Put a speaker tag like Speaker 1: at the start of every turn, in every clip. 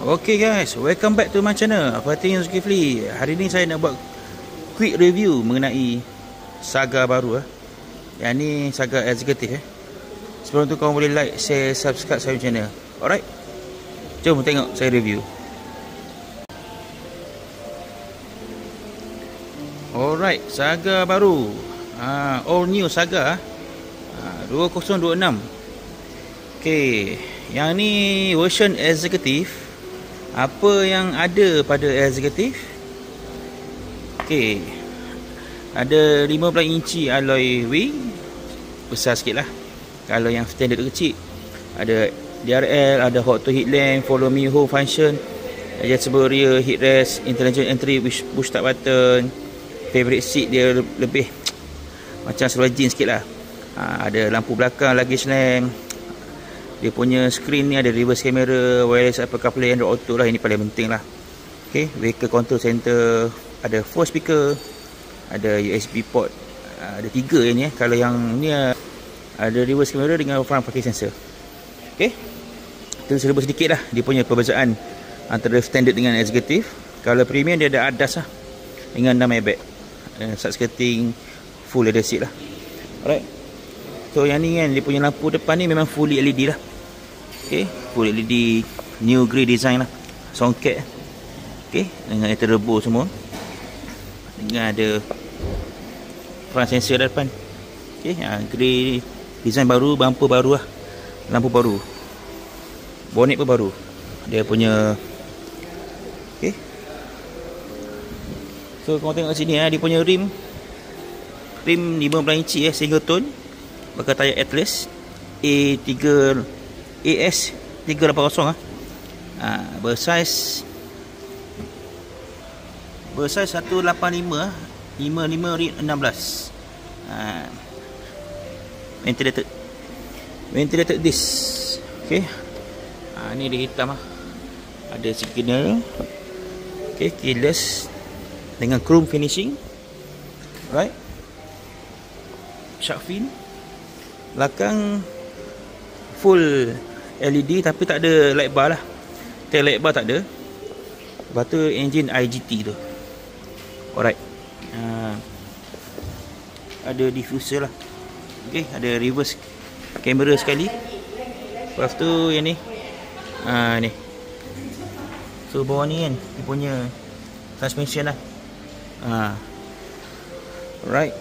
Speaker 1: Okay guys, welcome back to my channel Fatin Zulkifli. Hari ni saya nak buat quick review mengenai Saga baru Yang ni Saga Executive Sebelum tu korang boleh like, share, subscribe saya channel. Alright, jom tengok saya review. Alright, Saga baru, all new Saga 2026. Okay, yang ni version Executive. Apa yang ada pada Executive? Okay, ada 15 inci alloy wheel, besar sikit lah. Kalau yang standard tu kecil. Ada DRL, ada hot to heat lamp, follow me home function, adjustable rear headrest, intelligent entry push start button. Favorite seat dia lebih macam seluar jeans sikit lah. Ada lampu belakang, luggage lamp. Dia punya screen ni ada reverse camera, wireless Apple CarPlay, Android Auto lah. Ini paling penting lah. Okay, vehicle control center, ada 4 speaker, ada USB port, ada 3 yang ni. Kalau yang ni ada reverse camera dengan front parking sensor. Okay, itu serba sedikit lah dia punya perbezaan antara standard dengan Executive. Kalau premium dia ada ADAS lah, dengan 6 airbag, side skirting, full leather seat lah. Alright, so yang ni kan, dia punya lampu depan ni memang fully LED lah. Okay, full LED, new grey design lah, songket. Okay, dengan turbo semua, dengan ada front sensor depan. Okay, grey design baru, bumper baru lah, lampu baru, bonnet pun baru. Dia punya okay, so korang tengok kat sini dia punya rim 15 inci single tone, pakai tayar Atlas AS 380 bersaiz 185 55 16. Ventilated disc. Okay, ni dia hitam ada signal. Okay, keyless dengan chrome finishing. Right, shark fin. Belakang full LED tapi tak ada light bar lah. Tail light bar tak ada. Lepas tu engine IGT tu. Alright, ada diffuser lah. Okay, ada reverse kamera sekali. Lepas tu yang ni, ni. So bawah ni kan, dia punya suspension lah. Right,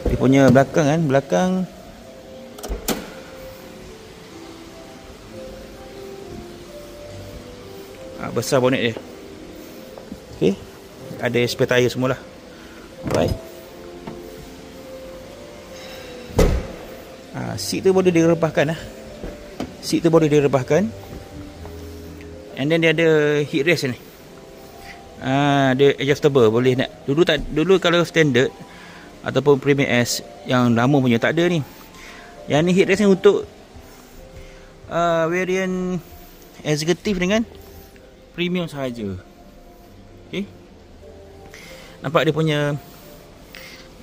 Speaker 1: dia punya belakang kan, belakang besar bonnet dia. Okay, ada spare tire semualah. Right, seat tu boleh direbahkan lah. Seat tu boleh direbahkan. And then dia ada headrest ni. Dia adjustable, boleh nak. Dulu kalau standard ataupun Premium S yang lama punya tak ada ni. Yang ni headrest ni untuk variant Executive dengan Premium sahaja. Okay, nampak dia punya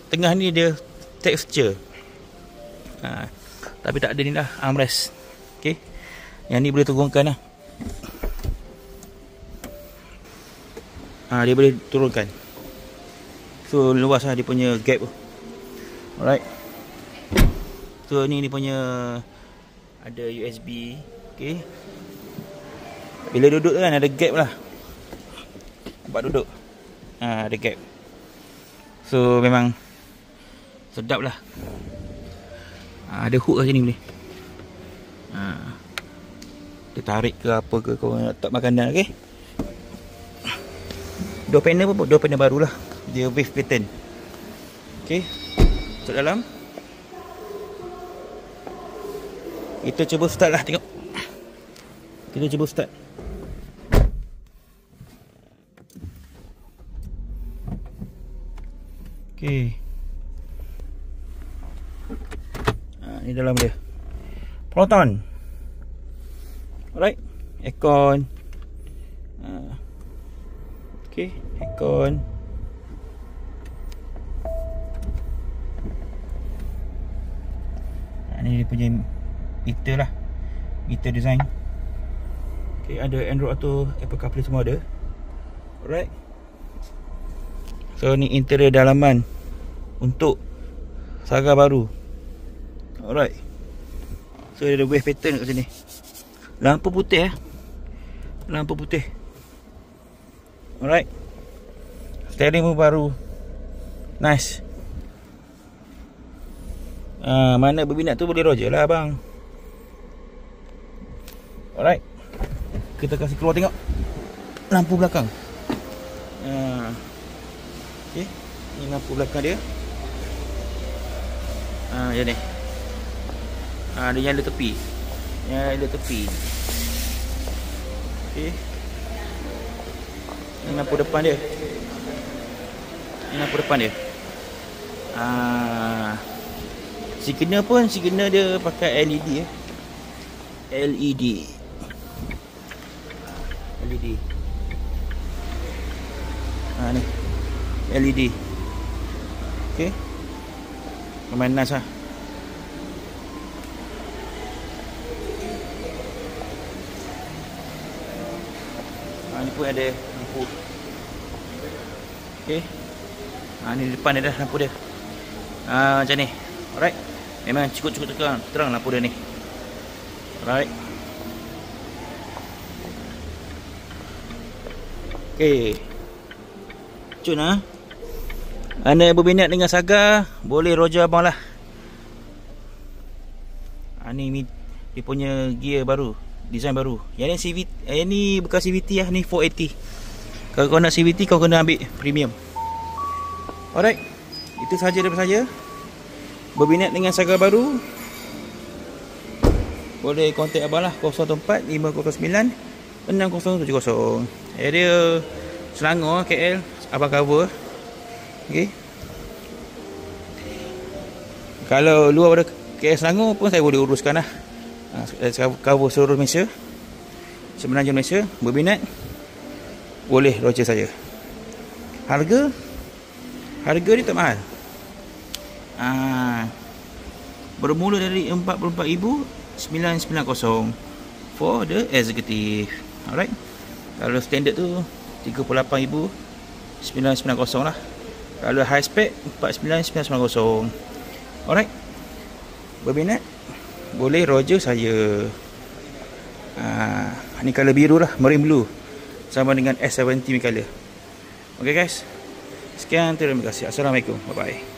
Speaker 1: tengah ni dia texture, tapi tak ada ni lah armrest. Okay, yang ni boleh turunkan lah. Dia boleh turunkan. So luas lah dia punya gap. Alright, so ni dia punya ada USB. Okay, bila duduk kan ada gap lah. Nampak duduk, ada gap. So memang sedap lah. Ada hook kat sini boleh. Dia tarik ke apa ke, kau nak letak makanan. Okay, door panel pun door panel baru lah. Dia wave pattern. Okay, masuk dalam. Kita cuba start lah, tengok. Kita cuba start. Okay, ni dalam dia Proton. Alright, aircon. Okay, aircon. Ni dia punya meter lah. Meter design. Okay, ada Android Auto, Apple CarPlay semua ada. Alright. So ni interior dalaman untuk Saga baru. Alright. So ada wave pattern kat sini. Lampu putih Lampu putih. Alright. Steering pun baru. Nice. Mana berminat tu boleh roger lah abang. Alright. Kita kasih keluar tengok lampu belakang. Okay. Ni lampu belakang dia. Macam ni. Dia nyala tepi. Nyala tepi. Okay. Ni lampu depan dia. Ni lampu depan dia. Signal pun, signal dia pakai LED LED. LED. Ni LED. Okay. Memang nice lah. Ni pun ada lampu. Okay. Ni depan dia dah lampu dia. Macam ni. Alright. Memang cukup terang lampu dia ni. Alright. Okay. Cun anda yang berminat dengan Saga, boleh roger abang lah. Ni dia punya gear baru, design baru. Yang ni CVT, yang ni bukan CVT lah, ni 480. Kalau kau nak CVT, kau kena ambil premium. Alright. Itu sahaja daripada saya. Berminat dengan Saga baru, boleh kontak abang lah 014 509 6070. Area Selangor, KL, abang cover. Okay. Kalau luar pada KL Selangor pun saya boleh uruskan lah. Saya cover seluruh Malaysia, sebenarnya Malaysia. Berminat, boleh roger saya. Harga dia tak mahal. Bermula dari 44,990 for the executive. Alright. Kalau standard tu 38,990 lah. Kalau high spec 49,990. Alright. Berminat, boleh roger saya. Ni color biru lah, marine blue, sama dengan S70 color. Okay guys. Sekian, terima kasih. Assalamualaikum. Bye bye.